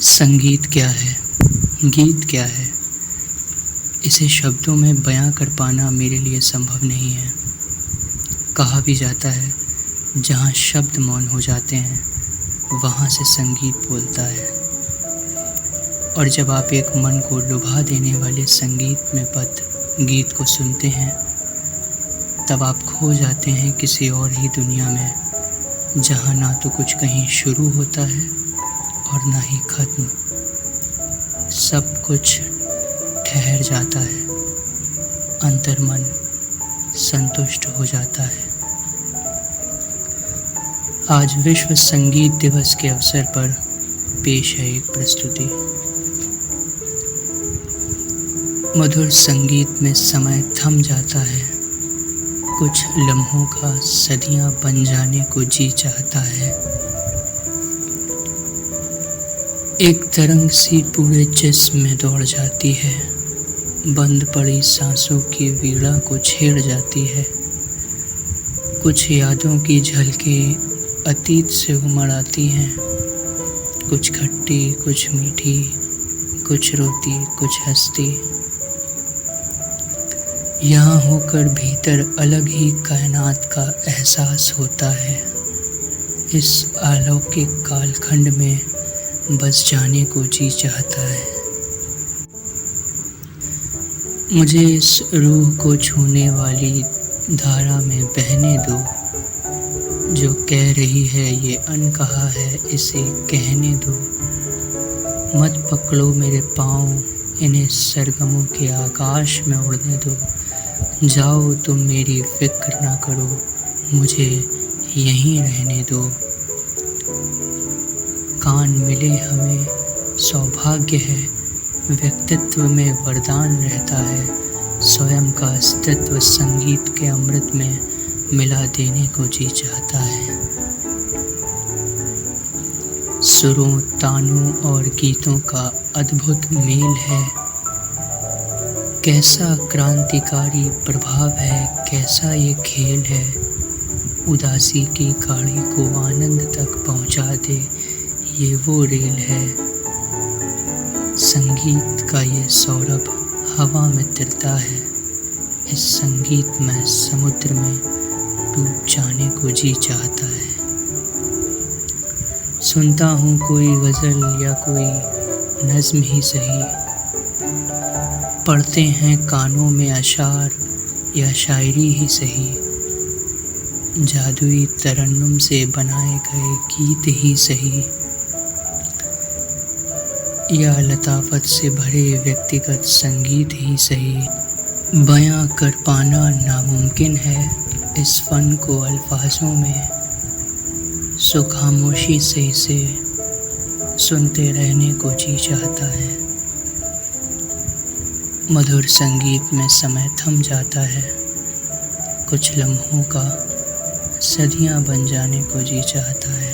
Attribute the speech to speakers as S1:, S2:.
S1: संगीत क्या है, गीत क्या है, इसे शब्दों में बयां कर पाना मेरे लिए संभव नहीं है। कहा भी जाता है, जहाँ शब्द मौन हो जाते हैं वहाँ से संगीत बोलता है। और जब आप एक मन को लुभा देने वाले संगीत में बद्ध गीत को सुनते हैं, तब आप खो जाते हैं किसी और ही दुनिया में, जहाँ ना तो कुछ कहीं शुरू होता है और ना ही खत्म। सब कुछ ठहर जाता है, अंतर्मन संतुष्ट हो जाता है। आज विश्व संगीत दिवस के अवसर पर पेश है एक प्रस्तुति। मधुर संगीत में समय थम जाता है, कुछ लम्हों का सदियां बन जाने को जी चाहता है। एक तरंग सी पूरे जिस्म में दौड़ जाती है, बंद पड़ी सांसों की वीणा को छेड़ जाती है। कुछ यादों की झलकें अतीत से उमड़ आती हैं, कुछ खट्टी, कुछ मीठी, कुछ रोती, कुछ हंसती। यहाँ होकर भीतर अलग ही कायनात का एहसास होता है। इस अलौकिक कालखंड में बस जाने को जी चाहता है। मुझे इस रूह को छूने वाली धारा में बहने दो, जो कह रही है ये अनकहा है, इसे कहने दो। मत पकड़ो मेरे पाँव, इन्हें सरगमों के आकाश में उड़ने दो। जाओ तुम, मेरी फिक्र ना करो, मुझे यहीं रहने दो। कान मिले हमें सौभाग्य है, व्यक्तित्व में वरदान रहता है। स्वयं का अस्तित्व संगीत के अमृत में मिला देने को जी चाहता है। सुरों, तानों और गीतों का अद्भुत मेल है। कैसा क्रांतिकारी प्रभाव है, कैसा ये खेल है। उदासी की गाड़ी को आनंद तक पहुंचा दे, ये वो रेल है। संगीत का ये सौरभ हवा में तिरता है। इस संगीत में समुद्र में डूब जाने को जी चाहता है। सुनता हूँ कोई गज़ल या कोई नज़्म ही सही, पढ़ते हैं कानों में अशार या शायरी ही सही। जादुई तरन्नुम से बनाए गए गीत ही सही, या लताफत से भरे व्यक्तिगत संगीत ही सही। बयां कर पाना नामुमकिन है इस फन को अल्फाजों में, सो खामोशी से इसे सुनते रहने को जी चाहता है। मधुर संगीत में समय थम जाता है, कुछ लम्हों का सदियां बन जाने को जी चाहता है।